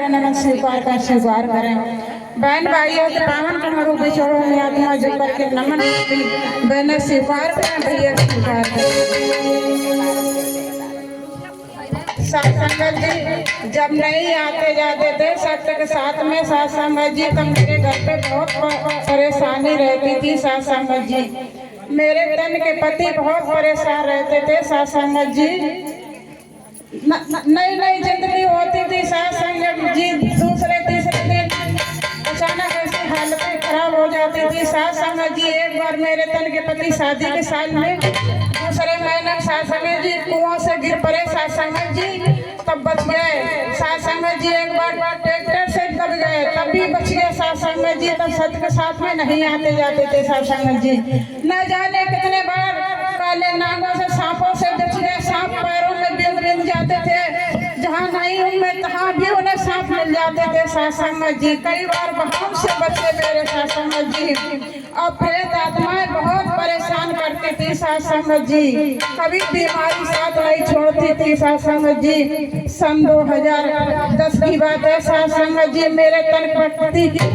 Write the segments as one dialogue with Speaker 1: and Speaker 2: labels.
Speaker 1: मेरा नमन स्वीकार करें। बहन भाइयों के पावन कमरों पे छोड़ो में आत्मा जो करके नमन बहन स्वीकार करें, भैया स्वीकार करें। सत्संग जी जब नहीं आते जाते थे सत्य के साथ में सत्संग जी, तब मेरे घर पे बहुत परेशानी रहती थी। सत्संग जी मेरे तन के पति बहुत परेशान रहते थे। सत्संग जी नई नई जिंदगी होती थी। सत्संग जी दूसरे तीसरे दिन अचानक ऐसी हालत खराब हो जाती थी। सत्संग जी एक बार मेरे तन के पति शादी के साल में दूसरे महीने सत्संग जी कुआं से गिर पड़े। सत्संग जी तब बच गए। सत्संग जी एक बार ट्रैक्टर से दब गए, तब भी बच गए। सत्संग जी तब सत्य के साथ में नहीं आते जाते थे। सत्संग जी न जाने कितने बार काले नागों से सांपों से बच गए। सांप पैरों में बिंद बिंद जाते थे, जहाँ नहीं उनमें तहाँ भी उन्हें सांप मिल जाते थे। सत्संग जी कई बार बहुत से बच्चे मेरे सत्संग जी और प्रेत आत्माएं बहुत परेशान करती थी। सत्संग जी कभी बीमारी साथ नहीं छोड़ती थी। सत्संग जी सन 2010 की बात है। सत्संग जी मेरे तन पति की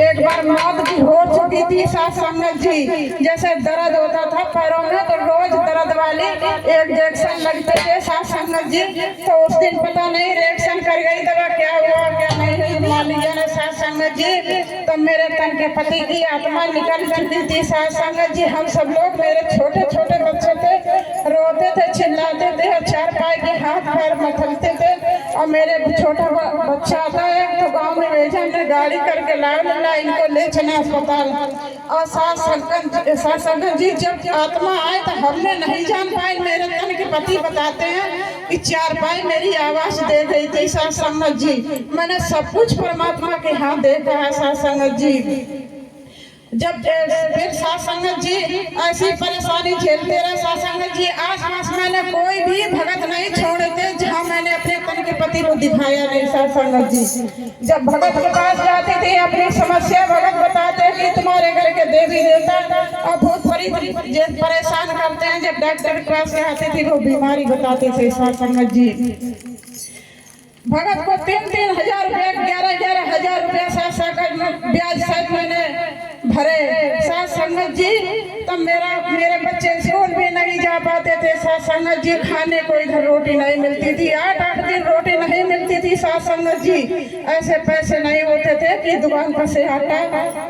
Speaker 1: एक बार मौत भी हो चुकी थी। सत्संग जी जैसे दर्द होता था पैरों में तो रोज दर्द वाली एक इंजेक्शन लगते थे। सत्संग जी तो उस दिन पता नहीं रिएक्शन कर गई दवा, क्या हुआ क्या नहीं मान लिया ना। सत्संग जी तो मेरे तन के पति की आत्मा निकल चुकी थी। सत्संग जी हम सब लोग मेरे छोटे छोटे बच्चे थे, रोते थे चिल्लाते थे, चार पाए के हाथ पैर मथलते थे। और मेरे छोटा बच्चा था एक तो गाँव में भेजा, हमने गाड़ी करके लाया इनको ले चले अस्पताल। और सत्संग जी जब आत्मा आए तो हमने नहीं जान पाए। मेरे तन के पति बताते हैं कि चार पाई मेरी आवाज दे गई थी। सत्संग जी मैंने सब कुछ परमात्मा के हाथ देखा है। सत्संग जी जब फिर सत्संग जी ऐसी परेशानी झेलते रहे। सत्संग जी आसपास मैंने कोई भी भगत नहीं छोड़े थे जहाँ मैंने अपने तन के पति को दिखाया नहीं। सत्संग जी जब भगत के पास जाते थे अपनी समस्या भगत बताते कि तुम्हारे घर के देवी देवता और भूत प्रेत परेशान करते हैं। जब डॉक्टर के पास आते थे वो बीमारी बताते थे। सत्संग जी भगत को 3-3 हजार रुपया 11-11 हजार रुपया सत्संग ब्याज सहित मैंने भरे। सत्संग जी तब मेरे बच्चे स्कूल भी नहीं जा पाते थे। सत्संग जी खाने को इधर रोटी नहीं मिलती थी, 8-8 दिन रोटी नहीं मिलती थी। सत्संग जी ऐसे पैसे नहीं होते थे कि दुकान पर से आटा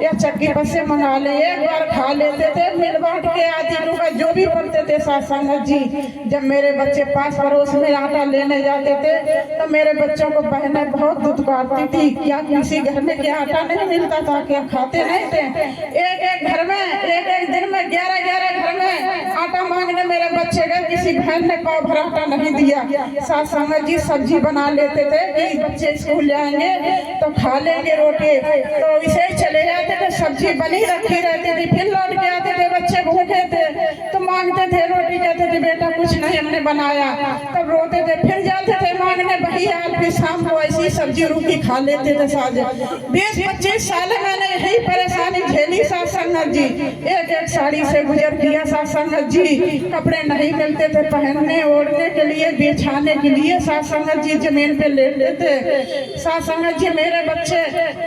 Speaker 1: या चक्की पर से मंगा ले, एक बार खा लेते थे मिल बांट के आदि का जो भी बोलते थे। सत्संग जी जब मेरे बच्चे पास पड़ोस में आटा लेने जाते थे तो मेरे बच्चों को बहनें बहुत दुत्कारती थी, क्या किसी घर में क्या आटा नहीं मिलता था, क्या खाते नहीं थे। एक घर में एक दिन में 11 घर में आटा मांगने मेरे बच्चे गए, किसी बहन ने पाव भर आटा नहीं दिया। सत्संग जी सब्जी बना लेते थे कि बच्चे स्कूल जाएंगे तो खा लेंगे रोटी, तो इसे चले जाते थे। सब्जी बनी रखी रहती थी, फिर लौट के आते थे, बच्चे भूखे थे तो मांगते थे रोटी, कहते थे बेटा कुछ नहीं हमने बनाया, तब रोते थे। फिर जाते थे मांगने भैया फिर शाम को ऐसी सब्जी रोटी खा लेते थे। साझे 20-25 साल मैंने यही परेशानी झेली। सत्संग जी एक साड़ी से गुजर दिया। सत्संग जी कपड़े नहीं मिलते थे पहनने ओढ़ने के लिए, बिछाने के लिए। सत्संग जी जमीन पे लेटते थे। सत्संग जी मेरे बच्चे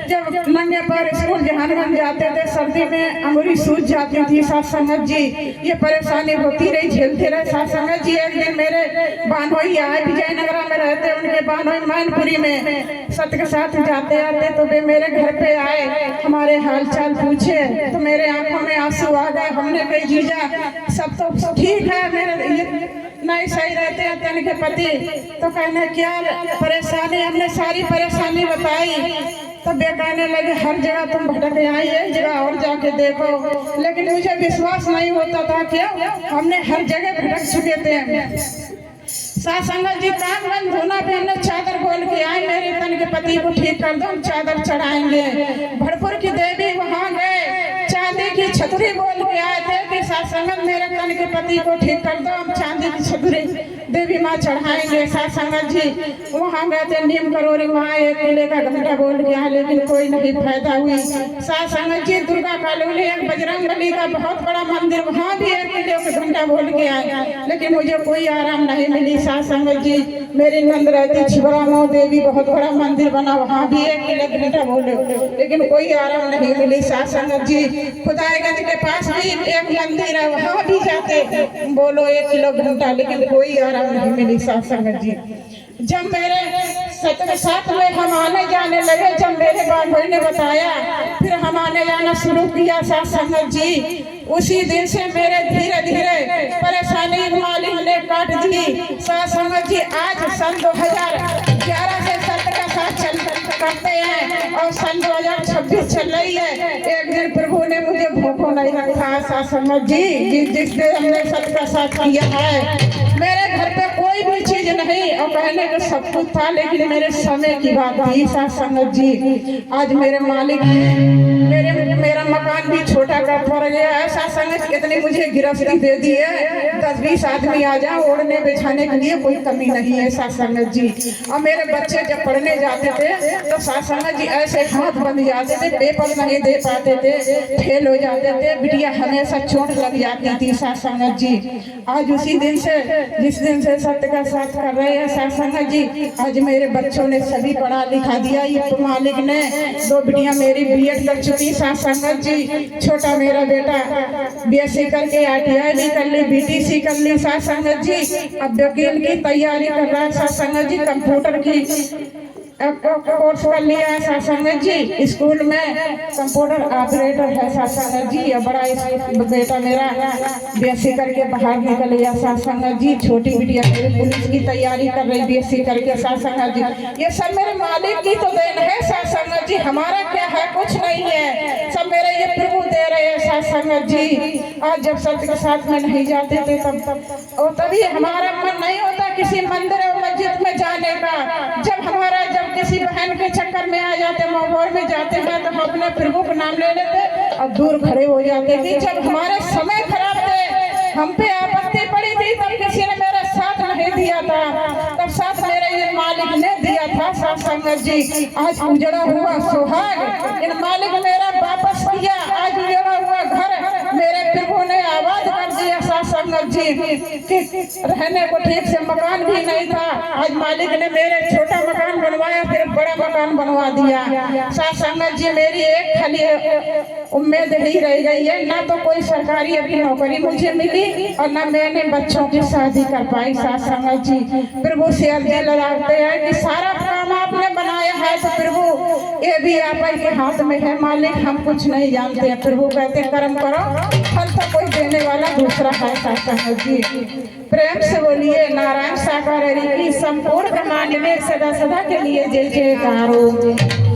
Speaker 1: जब नंगे पैर स्कूल जहानगंज जाते थे सर्दी में अंगुरी सूज जाती थी। सत्संग जी ये परेशानी होती रही, झेलते रहे। सत्संग जी एक दिन मेरे बानोई आए, विजयनगरा में रहते, उनके बानोई मैनपुरी में सत्य के साथ जाते आते तो वे मेरे घर पे आए, हमारे हाल चाल पूछे तो मेरे आंखों में आंसू आ गए। हमने कही जीजा सब तो ठीक है, मेरे नहीं सही रहते हैं तन के पति, तो कहने क्या परेशानी, हमने सारी परेशानी बताई। तो वे कहने लगे हर जगह तुम भटक आई, एक जगह और जाके देखो। लेकिन मुझे विश्वास नहीं होता था, क्या हमने हर जगह भटक चुके थे। सत्संग जी कामगंज धूना पे हमने चादर बोल के आए, मेरे तन के पति को ठीक कर दो, हम चादर चढ़ाएंगे। भरपुर की देवी वहाँ गए, चांदी की छतरी बोल के आए थे कि सत्संग मेरे तन के पति को ठीक कर दो, हम चांदी की छतरी देवी माँ चढ़ाएंगे साथ संगत जी। वहाँ गए थे नीम करोरी, वहाँ 1 किले का घंटा बोल के आए, लेकिन कोई नहीं फायदा हुई साथ संगत जी। दुर्गा कॉलोनी एक बजरंगबली का बहुत बड़ा मंदिर, वहाँ भी 1 किले का घंटा बोल के आए, लेकिन मुझे कोई आराम नहीं मिली साथ संगत जी। मेरी नंद रहती छिबरामऊ देवी, बहुत बड़ा मंदिर बना, वहाँ भी 1 किले घंटा बोले, लेकिन कोई आराम नहीं मिली साथ संगत जी। खुदाईगंज के पास भी एक मंदिर है, वहाँ भी जाते बोलो 1 किलो घंटा, लेकिन कोई आराम नहीं मिली साथ संगत जी। जब मेरे 7 में हम आने जाने लगे, जब मेरे बाबू ने बताया, फिर हम आने जाना शुरू किया साथ संगत जी। उसी दिन से मेरे धीरे धीरे परेशानी मालिक ने काट दी साथ संगत जी। आज सन 2011 से सत्य का साथ चल करते हैं और सन 2026 चल रही है। एक दिन प्रभु ने मुझे भूखों नहीं रखा साथ संगत जी, जिस दिन हमने सत्य का साथ किया है। मेरे घर पे कोई भी चीज नहीं और कहने को सब कुछ था, लेकिन मेरे समय की बात थी साथ संगत जी। आज मेरे मालिक मेरा मकान भी छोटा का पड़ गया है साथ संगत। इतनी मुझे गिरफ्तारी दे दी है, 10-20 आदमी आ जाए ओढ़ने बिछाने के लिए, कोई कमी नहीं है साथ संगत जी। और मेरे बच्चे जब पढ़ने जाते थे तो साथ संगत जी ऐसे हाथ बंध जाते थे, पेपर नहीं दे पाते थे, फेल हो जाते थे, बिटिया हमेशा चोट लग जाती थी साथ संगत जी। आज उसी दिन से, जिस दिन से सत्य का साथ कर रहे हैं साथ संगत जी, आज मेरे बच्चों ने सभी पढ़ा लिखा दिया। ये मालिक ने 2 बिटिया मेरी बीएड कर चुकी साथ संगत जी। छोटा मेरा बेटा बीएससी करके ITI भी कर ली, BTC कर ली साथ संगत जी। अब वकील की तैयारी कर रहा है साथ संगत जी, कंप्यूटर की कोर्स कर लिया है साथ संगत जी। स्कूल में कंप्यूटर ऑपरेटर है साथ संगत जी। और बड़ा बेटा मेरा BSc करके बाहर निकल गया साथ संगत जी। छोटी बिटिया पुलिस की तैयारी कर रही BSc करके साथ संगत जी। ये सब मेरे मालिक की तो देन है साथ संगत जी, हमारा क्या है, कुछ नहीं है, सब मेरे ये प्रभु दे रहे हैं साथ संगत जी। आज जब सत्य के साथ में नहीं जाते थे तब और तभी हमारा मन नहीं होता किसी मंदिर और मस्जिद में जाने का। जब किसी बहन के चक्कर में आ जाते, मोहब्बत में जाते हैं, तो हम अपने प्रभु का नाम ले लेते और दूर खड़े हो जाते थे। जब हमारे समय खराब थे, हम पे आपत्ति पड़ी थी, तब किसी ने मेरा साथ नहीं दिया था, तब साथ मेरे ये मालिक ने दिया था साथ संगत जी। आज उजड़ा हुआ सुहाग इन मालिक मेरा वापस किया, आज उजड़ा हुआ घर मेरे प्रभु ने आबाद कर दिया साथ संगत जी। रहने को ठीक से मकान भी नहीं था, आज मालिक ने मेरे छोटा मकान बनवाया, फिर बड़ा मकान बनवा दिया साथ संगत जी। मेरी एक खाली उम्मीद ही रह गई है, ना तो कोई सरकारी अभी नौकरी मुझे मिली और ना मैंने बच्चों की शादी कर पाई साथ संगत जी। प्रभु से अर्जी लगाते हैं कि सारा काम आपने बनाया है तो प्रभु ये भी आप के हाथ में है मालिक, हम कुछ नहीं जानते हैं। प्रभु कहते कर्म करो, फल तो कोई देने वाला दूसरा है साथ संगत जी। प्रेम से बोलिए नारायण साकार की संपूर्ण ब्रह्मांड में सदा सदा के लिए जय जयकार हो।